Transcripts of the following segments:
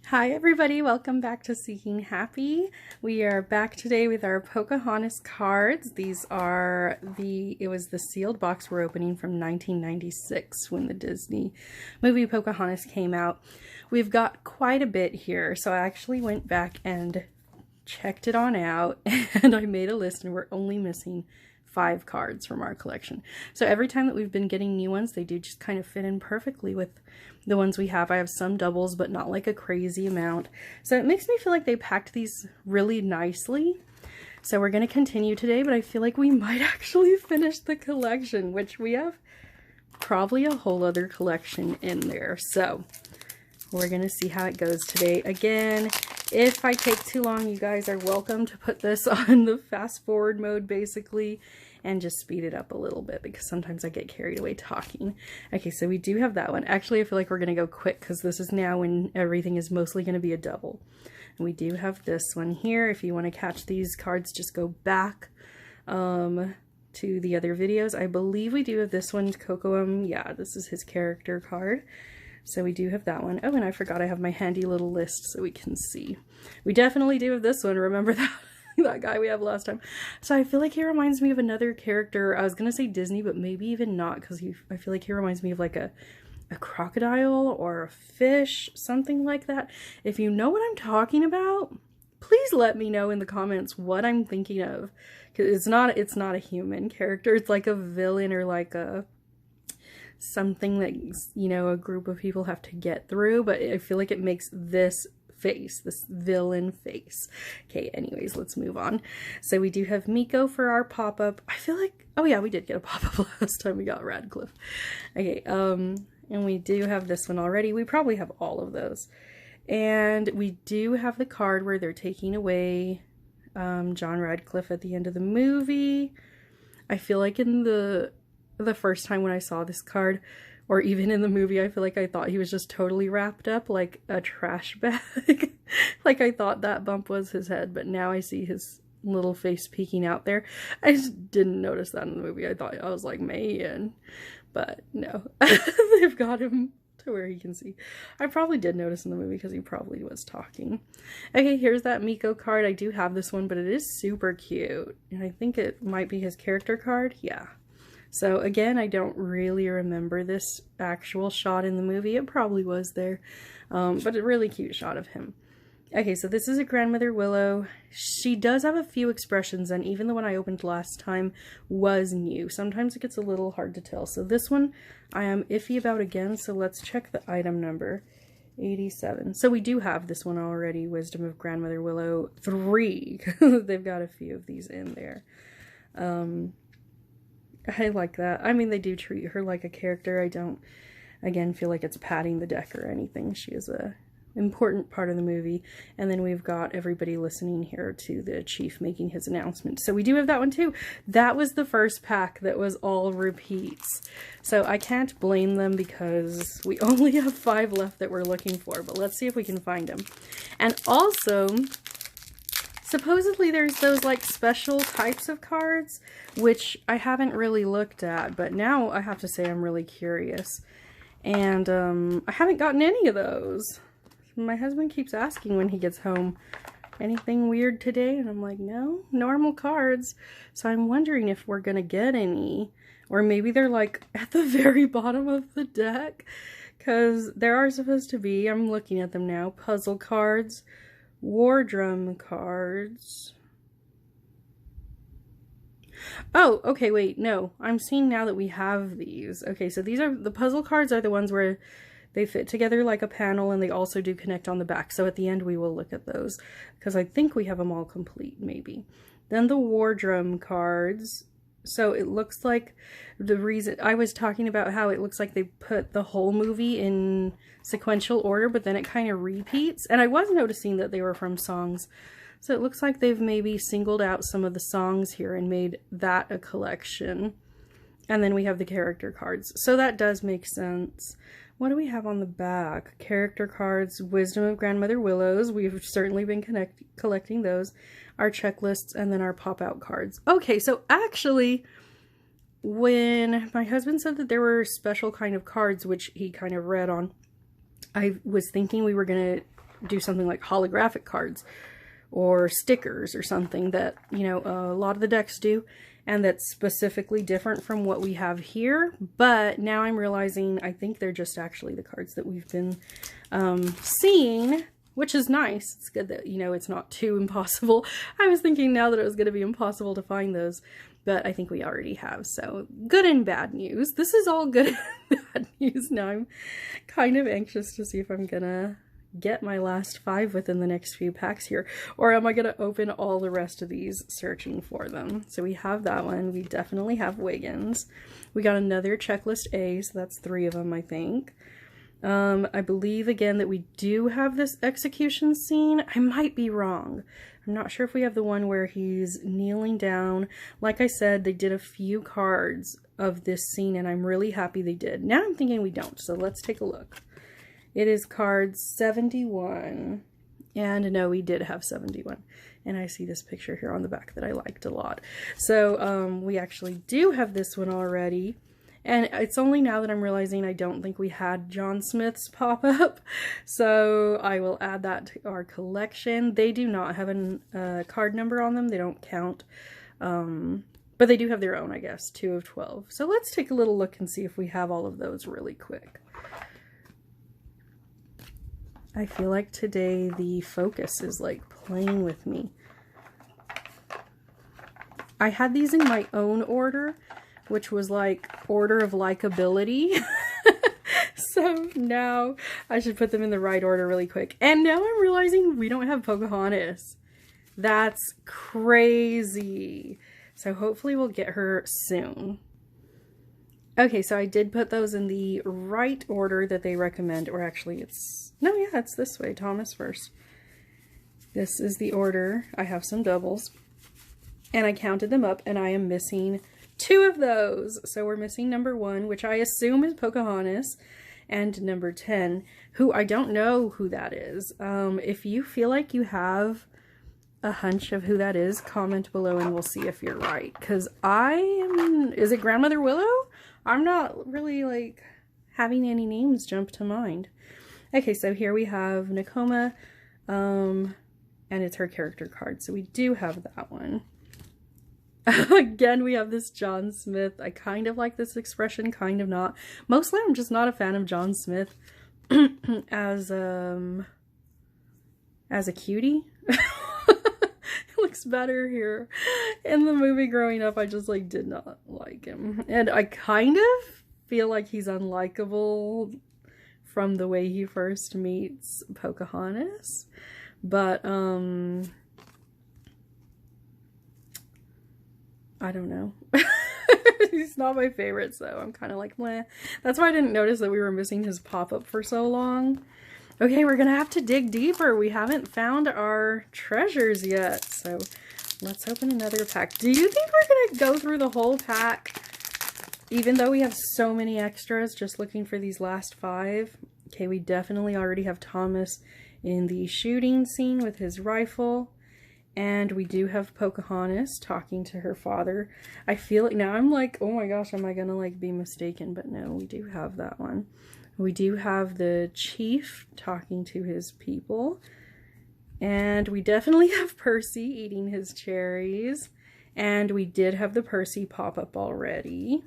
Hi everybody, welcome back to Seeking Happy. We are back today with our Pocahontas cards. These are it was the sealed box we're opening from 1996 when the Disney movie Pocahontas came out. We've got quite a bit here, so I actually went back and checked it on out and I made a list and we're only missing 5 cards from our collection. So every time that we've been getting new ones, they do just kind of fit in perfectly with the ones we have. I have some doubles, but not like a crazy amount. So it makes me feel like they packed these really nicely. So we're going to continue today, but I feel like we might actually finish the collection, which we have probably a whole other collection in there. So we're going to see how it goes today. Again, if I take too long, you guys are welcome to put this on the fast forward mode basically and just speed it up a little bit because sometimes I get carried away talking. Okay, so we do have that one. Actually, I feel like we're going to go quick because this is now when everything is mostly going to be a double. And we do have this one here. If you want to catch these cards, just go back to the other videos. I believe we do have this one, Cocoam. Yeah, this is his character card. So we do have that one. Oh, and I forgot I have my handy little list so we can see. We definitely do have this one. Remember that? That guy we have last time. So I feel like he reminds me of another character. I was gonna say Disney, but maybe even not, because I feel like he reminds me of like a crocodile or a fish, something like that. If you know what I'm talking about, please let me know in the comments what I'm thinking of. Because it's not a human character. It's like a villain or like a something that, you know, a group of people have to get through, but I feel like it makes this face, this villain face. Okay, anyways, let's move on. So we do have Miko for our pop-up. I feel like, oh yeah, we did get a pop-up last time we got Radcliffe. Okay, and we do have this one already. We probably have all of those. And we do have the card where they're taking away John Radcliffe at the end of the movie. I feel like in the first time when I saw this card, or even in the movie, I feel like I thought he was just totally wrapped up like a trash bag. Like I thought that bump was his head, but now I see his little face peeking out there. I just didn't notice that in the movie. I was like, man. But no, they've got him to where he can see. I probably did notice in the movie because he probably was talking. Okay, here's that Miko card. I do have this one, but it is super cute. And I think it might be his character card. Yeah. So again, I don't really remember this actual shot in the movie. It probably was there, but a really cute shot of him. Okay, so this is a Grandmother Willow. She does have a few expressions, and even the one I opened last time was new. Sometimes it gets a little hard to tell. So this one I am iffy about again, so let's check the item number. 87. So we do have this one already, Wisdom of Grandmother Willow 3. They've got a few of these in there. I like that. I mean, they do treat her like a character. I don't, again, feel like it's padding the deck or anything. She is a important part of the movie. And then we've got everybody listening here to the chief making his announcement. So we do have that one too. That was the first pack that was all repeats. So I can't blame them because we only have 5 left that we're looking for. But let's see if we can find them. And also, supposedly there's those like special types of cards, which I haven't really looked at, but now I have to say I'm really curious. And I haven't gotten any of those. My husband keeps asking when he gets home, anything weird today? And I'm like, no, normal cards. So I'm wondering if we're gonna get any, or maybe they're like at the very bottom of the deck, because there are supposed to be, I'm looking at them now, puzzle cards, war drum cards. Oh, okay, wait, no. I'm seeing now that we have these. Okay, so these are, the puzzle cards are the ones where they fit together like a panel and they also do connect on the back. So at the end we will look at those because I think we have them all complete, maybe. Then the war drum cards. So it looks like the reason I was talking about how it looks like they put the whole movie in sequential order, but then it kind of repeats. And I was noticing that they were from songs. So it looks like they've maybe singled out some of the songs here and made that a collection. And then we have the character cards. So that does make sense. What do we have on the back? Character cards, Wisdom of Grandmother Willows. We've certainly been collecting those. Our checklists, and then our pop-out cards. Okay, so actually, when my husband said that there were special kind of cards, which he kind of read on, I was thinking we were going to do something like holographic cards or stickers or something that, you know, a lot of the decks do, and that's specifically different from what we have here. But now I'm realizing I think they're just actually the cards that we've been seeing, which is nice. It's good that, you know, it's not too impossible. I was thinking now that it was going to be impossible to find those, but I think we already have. So good and bad news. This is all good and bad news. Now I'm kind of anxious to see if I'm gonna get my last 5 within the next few packs here, or am I gonna open all the rest of these searching for them. So we have that one. We definitely have Wiggins. We got another checklist A, so that's 3 of them, I think. I believe again that we do have this execution scene. I might be wrong. I'm not sure if we have the one where he's kneeling down. Like I said, they did a few cards of this scene, and I'm really happy they did. Now I'm thinking we don't, so let's take a look. It is card 71, and no, we did have 71, and I see this picture here on the back that I liked a lot. So we actually do have this one already, and it's only now that I'm realizing I don't think we had John Smith's pop-up, so I will add that to our collection. They do not have a card number on them. They don't count, but they do have their own, I guess, 2 of 12. So let's take a little look and see if we have all of those really quick. I feel like today the focus is like playing with me. I had these in my own order, which was like order of likability. So now I should put them in the right order really quick. And now I'm realizing we don't have Pocahontas. That's crazy. So hopefully we'll get her soon. Okay, so I did put those in the right order that they recommend, or actually it's, no, yeah, it's this way, Thomas first. This is the order. I have some doubles, and I counted them up, and I am missing 2 of those. So we're missing number 1, which I assume is Pocahontas, and number 10, who I don't know who that is. If you feel like you have a hunch of who that is, comment below and we'll see if you're right. Because is it Grandmother Willow? I'm not really like having any names jump to mind. Okay, so here we have Nakoma, and it's her character card. So we do have that one. Again, we have this John Smith. I kind of like this expression, kind of not. Mostly I'm just not a fan of John Smith as a cutie. It looks better here. In the movie growing up, I just like did not like him. And I kind of feel like he's unlikable from the way he first meets Pocahontas. But I don't know. He's not my favorite, so I'm kind of like, meh. That's why I didn't notice that we were missing his pop-up for so long. Okay, we're gonna have to dig deeper. We haven't found our treasures yet, so let's open another pack. Do you think we're gonna go through the whole pack, even though we have so many extras, just looking for these last 5? Okay, we definitely already have Thomas in the shooting scene with his rifle. And we do have Pocahontas talking to her father. I feel like now I'm like, oh my gosh, am I gonna like be mistaken? But no, we do have that one. We do have the chief talking to his people. And we definitely have Percy eating his cherries. And we did have the Percy pop up already.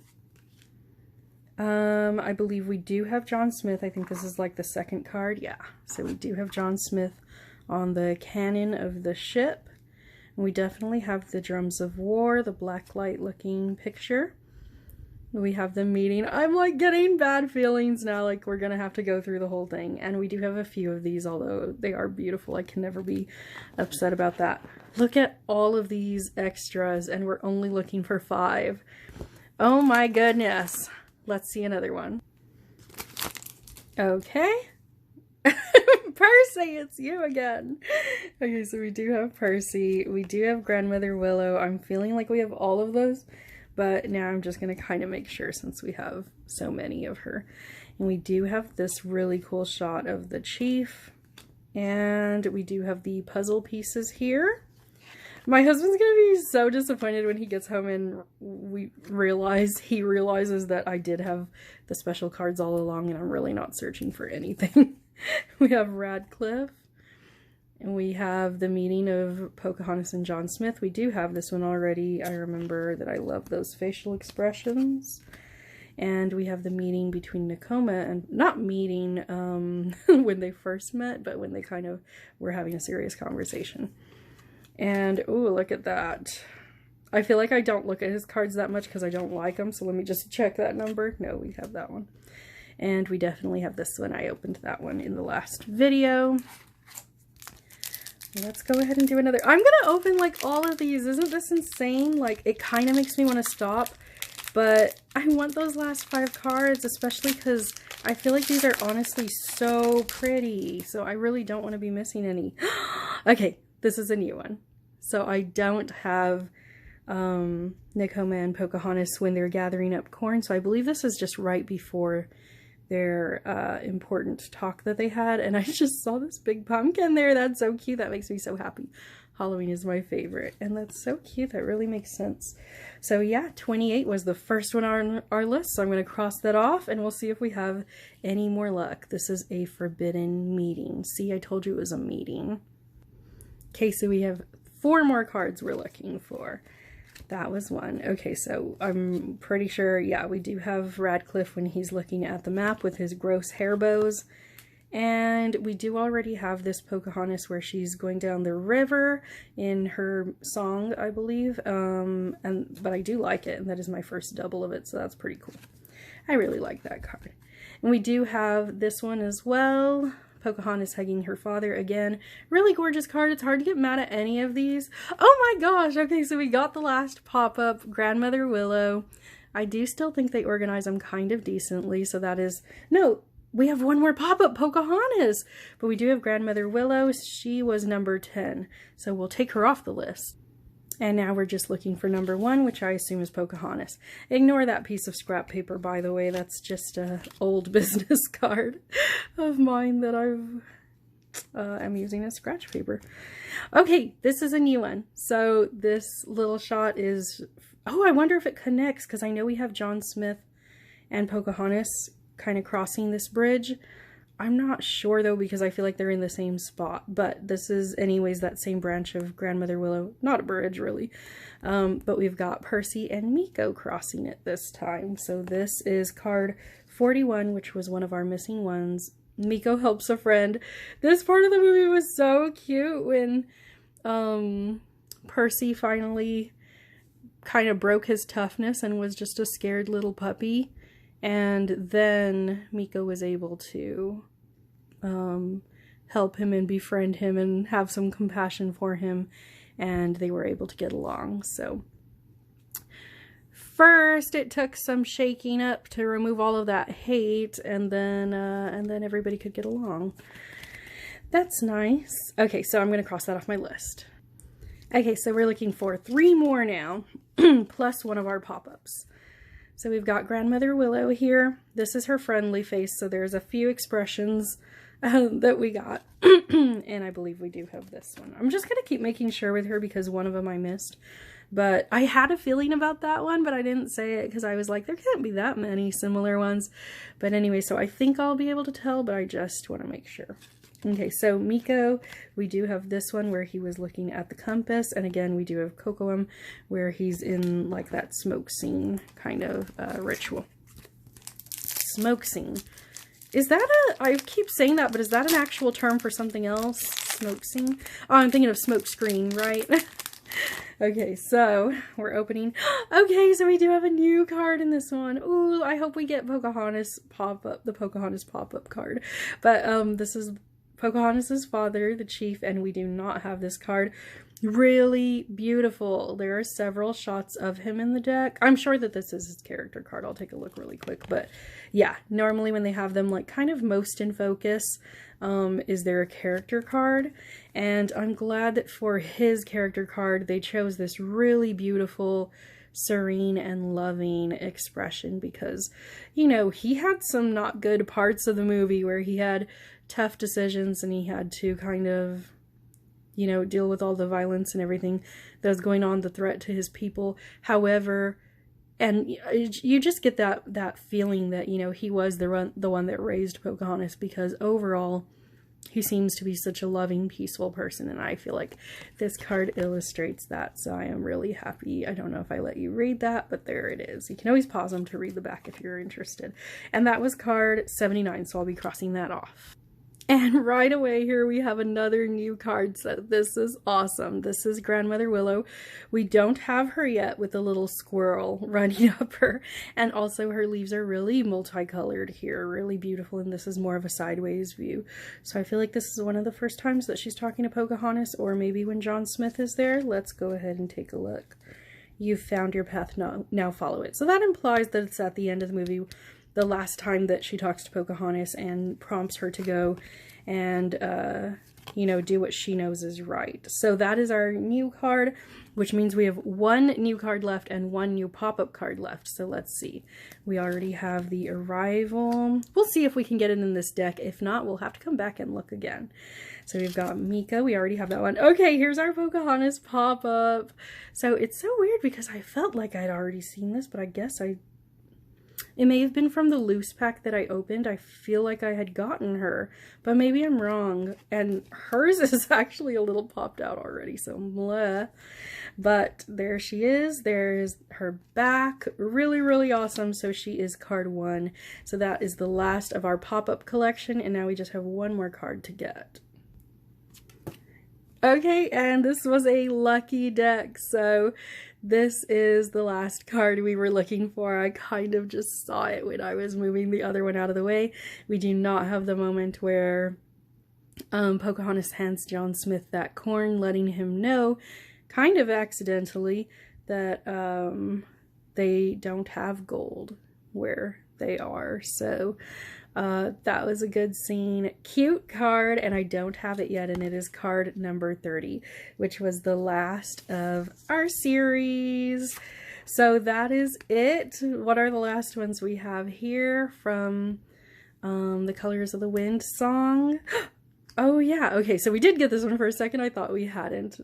I believe we do have John Smith. I think this is like the second card. Yeah, so we do have John Smith on the cannon of the ship. And we definitely have the drums of war, the black light looking picture. We have them meeting. I'm like getting bad feelings now, like we're gonna have to go through the whole thing. And we do have a few of these, although they are beautiful. I can never be upset about that. Look at all of these extras, and we're only looking for 5. Oh my goodness. Let's see another one. Okay. Percy, it's you again. Okay, so we do have Percy. We do have Grandmother Willow. I'm feeling like we have all of those, but now I'm just going to kind of make sure since we have so many of her. And we do have this really cool shot of the chief. And we do have the puzzle pieces here. My husband's going to be so disappointed when he gets home and he realizes that I did have the special cards all along and I'm really not searching for anything. We have Radcliffe. And we have the meeting of Pocahontas and John Smith. We do have this one already. I remember that I love those facial expressions. And we have the meeting between Nakoma and, not meeting when they first met, but when they kind of were having a serious conversation. And, ooh, look at that. I feel like I don't look at his cards that much because I don't like them. So let me just check that number. No, we have that one. And we definitely have this one. I opened that one in the last video. Let's go ahead and do another. I'm going to open like all of these. Isn't this insane? Like, it kind of makes me want to stop. But I want those last 5 cards, especially because I feel like these are honestly so pretty. So I really don't want to be missing any. Okay, this is a new one. So I don't have Nakoma and Pocahontas when they're gathering up corn. So I believe this is just right before their important talk that they had. And I just saw this big pumpkin there. That's so cute. That makes me so happy. Halloween is my favorite, and that's so cute. That really makes sense. So yeah, 28 was the first one on our list, so I'm going to cross that off, and we'll see if we have any more luck. This is a forbidden meeting. See, I told you it was a meeting. Okay, so we have 4 more cards we're looking for. That was one. Okay, so I'm pretty sure, yeah, we do have Radcliffe when he's looking at the map with his gross hair bows. And we do already have this Pocahontas where she's going down the river in her song, I believe. But I do like it, and that is my first double of it, so that's pretty cool. I really like that card. And we do have this one as well. Pocahontas hugging her father again. Really gorgeous card. It's hard to get mad at any of these. Oh my gosh! Okay, so we got the last pop-up, Grandmother Willow. I do still think they organize them kind of decently, so that is... No! We have one more pop-up, Pocahontas! But we do have Grandmother Willow. She was number 10, so we'll take her off the list. And now we're just looking for number 1, which I assume is Pocahontas. Ignore that piece of scrap paper, by the way. That's just an old business card of mine that I'm using as scratch paper. Okay, this is a new one. So this little shot is... Oh, I wonder if it connects, because I know we have John Smith and Pocahontas kind of crossing this bridge. I'm not sure though, because I feel like they're in the same spot, but this is anyways that same branch of Grandmother Willow. Not a bridge really, but we've got Percy and Miko crossing it this time. So this is card 41, which was one of our missing ones. Miko helps a friend. This part of the movie was so cute when Percy finally kind of broke his toughness and was just a scared little puppy. And then Miko was able to help him and befriend him and have some compassion for him, and they were able to get along. So first it took some shaking up to remove all of that hate, and then everybody could get along. That's nice. Okay, so I'm going to cross that off my list. Okay, so we're looking for 3 more now, plus one of our pop-ups. So we've got Grandmother Willow here. This is her friendly face, so there's a few expressions that we got. And I believe we do have this one. I'm just going to keep making sure with her because one of them I missed. But I had a feeling about that one, but I didn't say it because I was like, there can't be that many similar ones. But anyway, so I think I'll be able to tell, but I just want to make sure. Okay, so Miko, we do have this one where he was looking at the compass, and again we do have Kocoum where he's in like that smoke scene kind of ritual. Smoke scene. Is that I keep saying that, but is that an actual term for something else? Smoke scene? Oh, I'm thinking of smoke screen, right? Okay, so we're opening. Okay, so we do have a new card in this one. Ooh, I hope we get Pocahontas pop-up, the Pocahontas pop-up card. But this is Pocahontas' father, the chief, and we do not have this card. Really beautiful. There are several shots of him in the deck. I'm sure that this is his character card. I'll take a look really quick. But yeah, normally when they have them like kind of most in focus, is there a character card? And I'm glad that for his character card, they chose this really beautiful, serene and loving expression because, you know, he had some not good parts of the movie where he had tough decisions and he had to kind of, you know, deal with all the violence and everything that was going on, the threat to his people. However, and you just get that feeling that, you know, he was the one that raised Pocahontas, because overall he seems to be such a loving, peaceful person, and I feel like this card illustrates that, so I am really happy. I don't know if I let you read that, but there it is. You can always pause them to read the back if you're interested. And that was card 79, so I'll be crossing that off. And right away here we have another new card set. This is awesome. This is Grandmother Willow. We don't have her yet with a little squirrel running up her. And also her leaves are really multicolored here, really beautiful. And this is more of a sideways view. So I feel like this is one of the first times that she's talking to Pocahontas, or maybe when John Smith is there. Let's go ahead and take a look. You've found your path, now follow it. So that implies that it's at the end of the movie, the last time that she talks to Pocahontas and prompts her to go and, you know, do what she knows is right. So that is our new card, which means we have one new card left and one new pop-up card left. So let's see. We already have the Arrival. We'll see if we can get it in this deck. If not, we'll have to come back and look again. So we've got Mika. We already have that one. Okay, here's our Pocahontas pop-up. So it's so weird because I felt like I'd already seen this, but I guess it may have been from the loose pack that I opened. I feel like I had gotten her, but maybe I'm wrong. And hers is actually a little popped out already, so blah. But there she is. There's her back. Really, really awesome. So she is card 1. So that is the last of our pop-up collection, and now we just have one more card to get. Okay, and this was a lucky deck, so this is the last card we were looking for. I kind of just saw it when I was moving the other one out of the way. We do not have the moment where Pocahontas hands John Smith that corn, letting him know, kind of accidentally, that they don't have gold where they are. So that was a good scene. Cute card, and I don't have it yet, and it is card number 30, which was the last of our series. So that is it. What are the last ones we have here from the Colors of the Wind song? Oh yeah, okay, so we did get this one for a second. I thought we hadn't.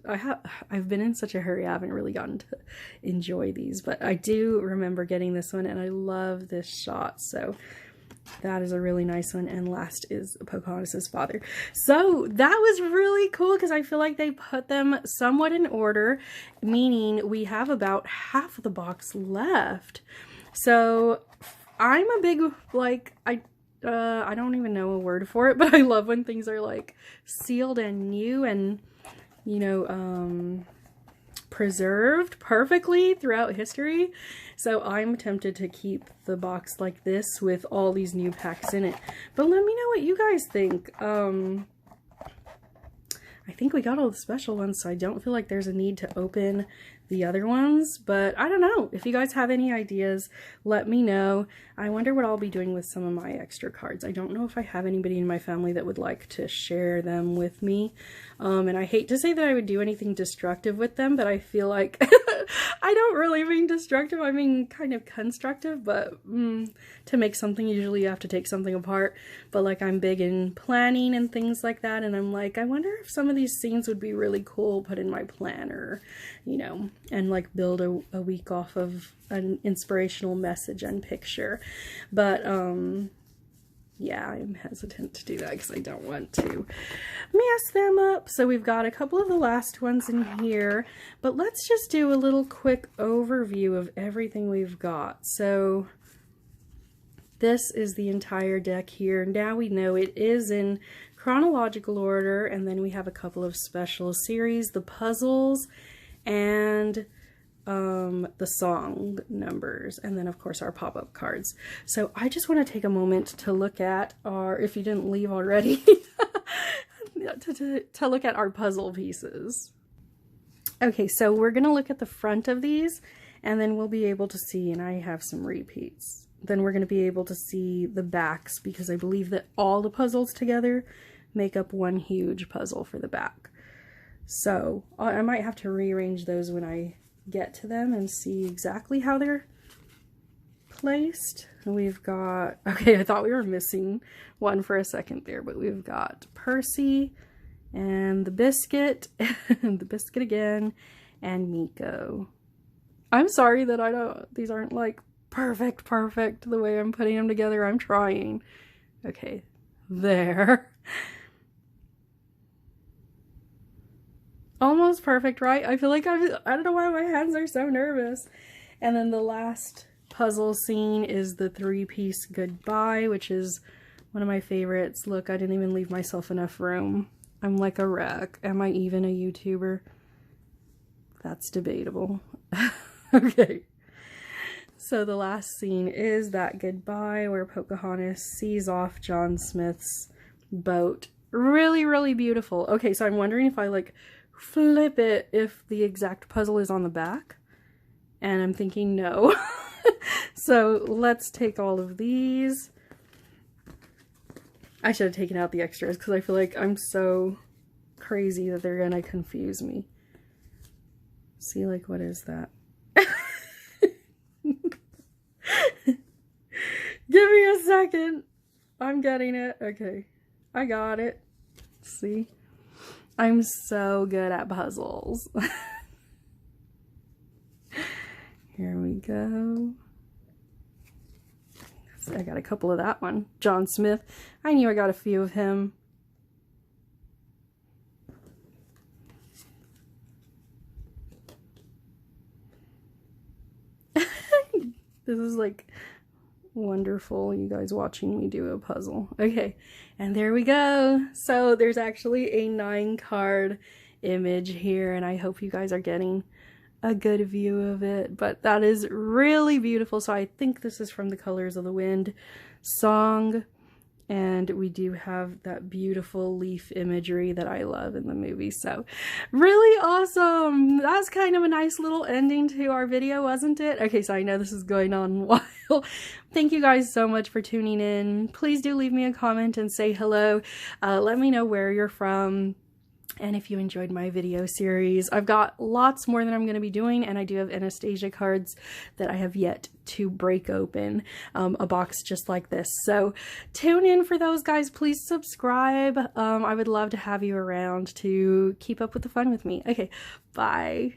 I've been in such a hurry, I haven't really gotten to enjoy these, but I do remember getting this one, and I love this shot, so that is a really nice one. And last is Pocahontas' father. So that was really cool because I feel like they put them somewhat in order, meaning we have about half of the box left. So I'm a big, like, I don't even know a word for it, but I love when things are like sealed and new and, you know, preserved perfectly throughout history. So I'm tempted to keep the box like this with all these new packs in it. But let me know what you guys think. I think we got all the special ones, so I don't feel like there's a need to open the other ones, but I don't know. If you guys have any ideas, let me know. I wonder what I'll be doing with some of my extra cards. I don't know if I have anybody in my family that would like to share them with me. And I hate to say that I would do anything destructive with them, but I feel like I don't really mean destructive. I mean kind of constructive, but to make something, usually you have to take something apart. But like I'm big in planning and things like that, and I'm like, I wonder if some of these scenes would be really cool put in my planner, you know, and like build a week off of an inspirational message and picture. But yeah, I'm hesitant to do that because I don't want to mess them up. So we've got a couple of the last ones in here, but let's just do a little quick overview of everything we've got. So this is the entire deck here. Now we know it is in chronological order, and then we have a couple of special series, the puzzles, and the song numbers, and then of course our pop-up cards. So I just want to take a moment to look at our, if you didn't leave already, to look at our puzzle pieces. Okay, so we're gonna look at the front of these, and then we'll be able to see, and I have some repeats, then we're gonna be able to see the backs, because I believe that all the puzzles together make up one huge puzzle for the back. So I might have to rearrange those when I get to them and see exactly how they're placed. We've got, okay, I thought we were missing one for a second there, but we've got Percy and the Biscuit, and the Biscuit again, and Miko. I'm sorry that these aren't like perfect the way I'm putting them together. I'm trying. Okay, there. Almost perfect, right? I feel like I don't know why my hands are so nervous. And then the last puzzle scene is the 3-piece goodbye, which is one of my favorites. Look, I didn't even leave myself enough room. I'm like a wreck. Am I even a YouTuber? That's debatable. Okay. So the last scene is that goodbye where Pocahontas sees off John Smith's boat. Really, really beautiful. Okay, so I'm wondering if I like flip it if the exact puzzle is on the back. And I'm thinking no. So let's take all of these. I should have taken out the extras because I feel like I'm so crazy that they're gonna confuse me. See, like, what is that? Give me a second. I'm getting it. Okay. I got it. See? I'm so good at puzzles. Here we go. I got a couple of that one. John Smith. I knew I got a few of him. This is like wonderful, you guys watching me do a puzzle. Okay, and there we go. So there's actually a 9-card image here, and I hope you guys are getting a good view of it, but that is really beautiful. So I think this is from the Colors of the Wind song, and we do have that beautiful leaf imagery that I love in the movie. So really awesome. That's kind of a nice little ending to our video, wasn't it? Okay, so I know this is going on a while. Thank you guys so much for tuning in. Please do leave me a comment and say hello. Let me know where you're from. And if you enjoyed my video series, I've got lots more that I'm going to be doing, and I do have Anastasia cards that I have yet to break open, a box just like this. So tune in for those, guys. Please subscribe. I would love to have you around to keep up with the fun with me. Okay, bye.